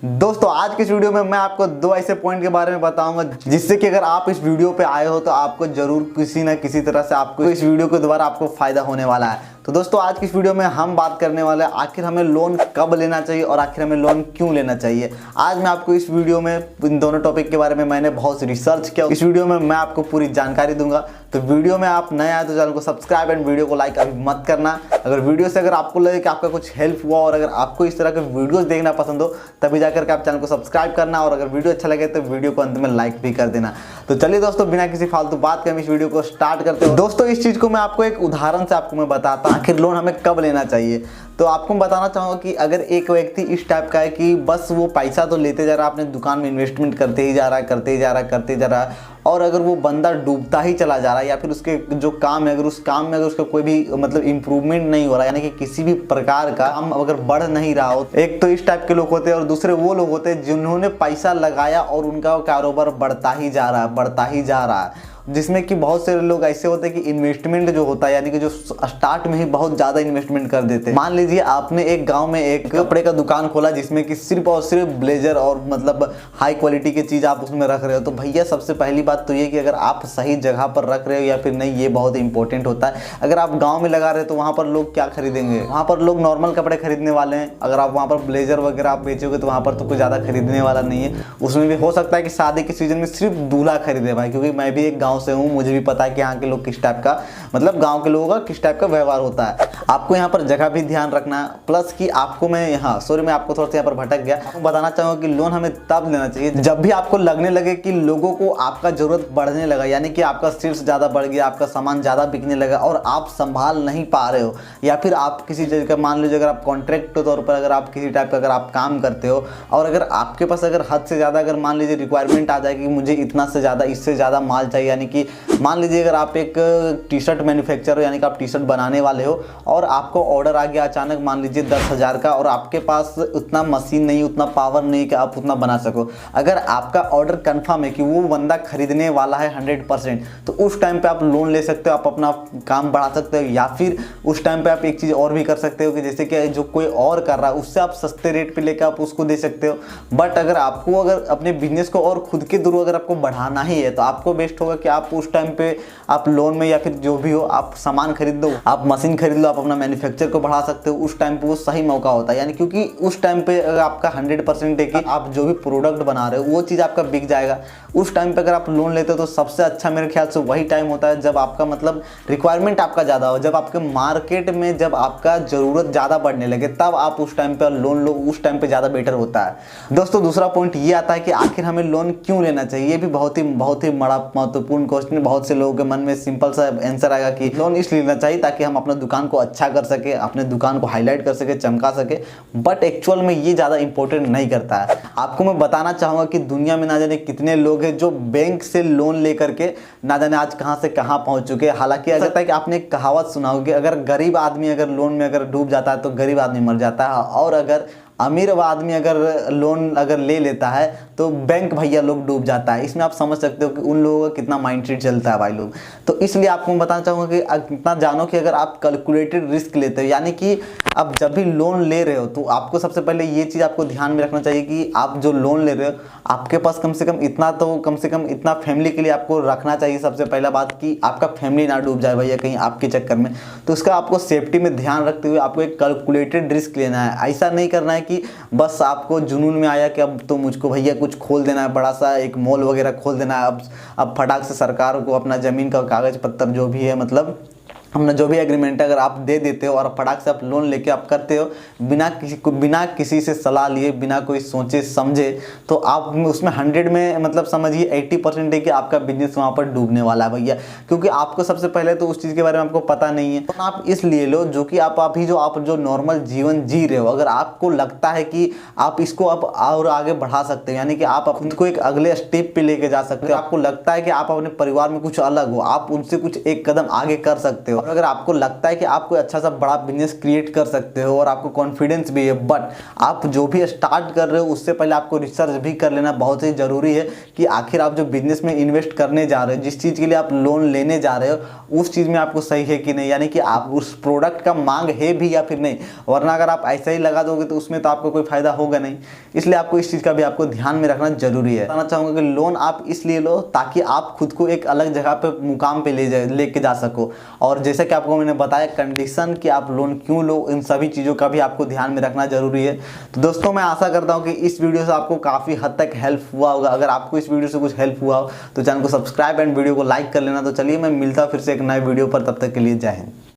दोस्तों आज की इस वीडियो में मैं आपको दो ऐसे पॉइंट के बारे में बताऊंगा जिससे कि अगर आप इस वीडियो पे आए हो तो आपको जरूर किसी ना किसी तरह से आपको इस वीडियो के द्वारा आपको फायदा होने वाला है। तो दोस्तों आज की इस वीडियो में हम बात करने वाले हैं आखिर हमें लोन कब लेना चाहिए और आखिर हमें लोन क्यों लेना चाहिए। आज मैं आपको इस वीडियो में इन दोनों टॉपिक के बारे में मैंने बहुत सी रिसर्च किया। इस वीडियो में मैं आपको पूरी जानकारी दूंगा। तो वीडियो में आप नए आए तो चैनल को सब्सक्राइब एंड वीडियो को लाइक अभी मत करना। अगर वीडियो से अगर आपको लगे कि आपका कुछ हेल्प हुआ और अगर आपको इस तरह के वीडियोस देखना पसंद हो तभी जाकर के आप चैनल को सब्सक्राइब करना और अगर वीडियो अच्छा लगे तो वीडियो को अंत में लाइक भी कर देना। तो चलिए दोस्तों बिना किसी फालतू बात के हम इस वीडियो को स्टार्ट करते हैं। दोस्तों इस चीज को मैं आपको एक उदाहरण से आपको मैं बताता हूं आखिर लोन हमें कब लेना चाहिए। तो आपको बताना चाहूँगा कि अगर एक व्यक्ति इस टाइप का है कि बस वो पैसा तो लेते जा रहा है, अपने दुकान में इन्वेस्टमेंट करते ही जा रहा है और अगर वो बंदा डूबता ही चला जा रहा है या फिर उसके जो काम है अगर उस काम में अगर उसका कोई भी मतलब इम्प्रूवमेंट नहीं हो रहा है यानी कि किसी भी प्रकार का काम अगर बढ़ नहीं रहा हो, एक तो इस टाइप के लोग होते हैं और दूसरे वो लोग होते हैं जिन्होंने पैसा लगाया और उनका कारोबार बढ़ता ही जा रहा है जिसमें कि बहुत से लोग ऐसे होते हैं कि इन्वेस्टमेंट जो होता है यानी कि जो स्टार्ट में ही बहुत ज़्यादा इन्वेस्टमेंट कर देते हैं। मान लीजिए आपने एक गांव में एक कपड़े का दुकान खोला जिसमें कि सिर्फ और सिर्फ ब्लेजर और मतलब हाई क्वालिटी की चीज़ आप उसमें रख रहे हो। तो भैया सबसे पहली बात तो ये कि अगर आप सही जगह पर रख रहे हो या फिर नहीं, ये बहुत इंपॉर्टेंट होता है। अगर आप गाँव में लगा रहे हो तो वहाँ पर लोग क्या खरीदेंगे, वहाँ पर लोग नॉर्मल कपड़े खरीदने वाले हैं। अगर आप वहाँ पर ब्लेजर वगैरह आप बेचोगे तो वहाँ पर तो कुछ ज़्यादा खरीदने वाला नहीं है। उसमें भी हो सकता है कि शादी के सीजन में सिर्फ दूल्हा खरीदे भाई, क्योंकि मैं भी एक गाँव से हूँ, मुझे भी पता है कि यहाँ के लोग किस टाइप का मतलब गांव के लोगों का किस टाइप का व्यवहार होता है। आपको यहाँ पर जगह भी ध्यान रखना है प्लस कि आपको मैं आपको थोड़ा सा यहाँ पर भटक गया। आपको बताना चाहूँगा कि लोन हमें तब लेना चाहिए जब भी आपको लगने लगे कि लोगों को आपका जरूरत बढ़ने लगा यानी कि आपका सेल्स ज़्यादा बढ़ गया, आपका सामान ज़्यादा बिकने लगा और आप संभाल नहीं पा रहे हो या फिर आप किसी जगह मान लीजिए अगर आप कॉन्ट्रैक्ट के तौर पर अगर आप किसी टाइप का अगर आप काम करते हो और अगर आपके पास अगर हद से ज़्यादा अगर मान लीजिए रिक्वायरमेंट आ जाए कि मुझे इतना से ज़्यादा इससे ज़्यादा माल चाहिए, यानी कि मान लीजिए अगर आप एक टी शर्ट मैन्युफैक्चरर हो यानी कि आप टी शर्ट बनाने वाले हो और आपको ऑर्डर आ गया अचानक मान लीजिए 10,000 का और आपके पास उतना मशीन नहीं, उतना पावर नहीं कि आप उतना बना सको। अगर आपका ऑर्डर कंफर्म है कि वो बंदा खरीदने वाला है 100%, तो उस टाइम पे आप लोन ले सकते हो, आप अपना काम बढ़ा सकते हो या फिर उस टाइम पे आप एक चीज़ और भी कर सकते हो कि जैसे कि जो कोई और कर रहा है उससे आप सस्ते रेट पर लेकर आप उसको दे सकते हो। बट अगर आपको अगर अपने बिजनेस को और खुद के थ्रू अगर आपको बढ़ाना ही है तो आपको बेस्ट होगा कि आप उस टाइम पे आप लोन में या फिर जो भी हो आप सामान खरीद दो, आप मशीन खरीद लो, आप अपना मैन्युफैक्चर को बढ़ा सकते हो। उस टाइम पे वो सही मौका होता है यानी क्योंकि उस टाइम पे अगर आपका 100% है कि आप जो भी प्रोडक्ट बना रहे हो वो चीज़ आपका बिक जाएगा। उस टाइम पे अगर आप लोन लेते हो तो सबसे अच्छा मेरे ख्याल से वही टाइम होता है जब आपका मतलब रिक्वायरमेंट आपका ज़्यादा हो, जब आपके मार्केट में जब आपका ज़रूरत ज़्यादा बढ़ने लगे तब आप उस टाइम पर लोन लो, उस टाइम पर ज़्यादा बेटर होता है। दोस्तों दूसरा पॉइंट ये आता है कि आखिर हमें लोन क्यों लेना चाहिए। ये भी बहुत ही बड़ा महत्वपूर्ण क्वेश्चन। बहुत से लोगों के मन में सिंपल सा आंसर आएगा कि लोन इसलिए लेना चाहिए ताकि हम अपना दुकान को अच्छा कर सके, अपने दुकान को हाईलाइट कर सके, चमका सके। बट एक्चुअल में ये ज़्यादा इंपॉर्टेंट नहीं करता है। आपको मैं बताना चाहूँगा कि दुनिया में ना जाने कितने लोग हैं जो बैंक से लोन लेकर के ना जाने आज कहाँ से कहाँ पहुँच चुके हैं। हालांकि अगर तक आपने एक कहावत सुना होगी, अगर गरीब आदमी अगर लोन में अगर डूब जाता है तो गरीब आदमी मर जाता है और अगर अमीर आदमी अगर लोन अगर ले लेता है तो बैंक भैया लोग डूब जाता है। इसमें आप समझ सकते हो कि उन लोगों का कितना माइंडसेट चलता है भाई लोग। तो इसलिए आपको मैं बताना चाहूँगा कि इतना जानो कि अगर आप कैलकुलेटेड रिस्क लेते हो यानी कि आप जब भी लोन ले रहे हो तो आपको सबसे पहले ये चीज़ आपको ध्यान में रखना चाहिए कि आप जो लोन ले रहे हो आपके पास कम से कम इतना फैमिली के लिए आपको रखना चाहिए। सबसे पहला बात कि आपका फैमिली ना डूब जाए भैया कहीं आपके चक्कर में। तो उसका आपको सेफ्टी में ध्यान रखते हुए आपको एक कैलकुलेटेड रिस्क लेना है। ऐसा नहीं करना है कि बस आपको जुनून में आया कि अब तो मुझको भैया कुछ खोल देना है, बड़ा सा एक मॉल वगैरह खोल देना है। अब फटाक से सरकार को अपना ज़मीन का कागज पत्तर जो भी है मतलब हमने जो भी एग्रीमेंट अगर आप दे देते हो और फटाक से आप लोन लेके आप करते हो बिना किसी से सलाह लिए, बिना कोई सोचे समझे, तो आप उसमें 100 में मतलब समझिए 80% है कि आपका बिजनेस वहाँ पर डूबने वाला है भैया। क्योंकि आपको सबसे पहले तो उस चीज़ के बारे में आपको पता नहीं है। तो आप इसलिए लो जो कि आप अभी जो नॉर्मल जीवन जी रहे हो, अगर आपको लगता है कि आप इसको आप और आगे बढ़ा सकते हो यानी कि आप खुद को एक अगले स्टेप पे लेके जा सकते हो, आपको लगता है कि आप अपने परिवार में कुछ अलग हो, आप उनसे कुछ एक कदम आगे कर सकते हो, और अगर आपको लगता है कि आप कोई अच्छा सा बड़ा बिजनेस क्रिएट कर सकते हो और आपको कॉन्फिडेंस भी है, बट आप जो भी स्टार्ट कर रहे हो उससे पहले आपको रिसर्च भी कर लेना बहुत ही ज़रूरी है कि आखिर आप जो बिजनेस में इन्वेस्ट करने जा रहे हो, जिस चीज़ के लिए आप लोन लेने जा रहे हो उस चीज़ में आपको सही है कि नहीं, यानी कि आप उस प्रोडक्ट का मांग है भी या फिर नहीं। वरना अगर आप ऐसा ही लगा दोगे तो उसमें तो आपको कोई फायदा होगा नहीं। इसलिए आपको इस चीज़ का भी आपको ध्यान में रखना जरूरी है। बताना चाहूँगा कि लोन आप इसलिए लो ताकि आप खुद को एक अलग जगह पे मुकाम पे लेके जा सको। और जैसा कि आपको मैंने बताया कंडीशन कि आप लोन क्यों लो, इन सभी चीज़ों का भी आपको ध्यान में रखना जरूरी है। तो दोस्तों मैं आशा करता हूँ कि इस वीडियो से आपको काफ़ी हद तक हेल्प हुआ होगा। अगर आपको इस वीडियो से कुछ हेल्प हुआ हो तो चैनल को सब्सक्राइब एंड वीडियो को लाइक कर लेना। तो चलिए मैं मिलता हूँ फिर से एक नए वीडियो पर, तब तक के लिए जय हिंद।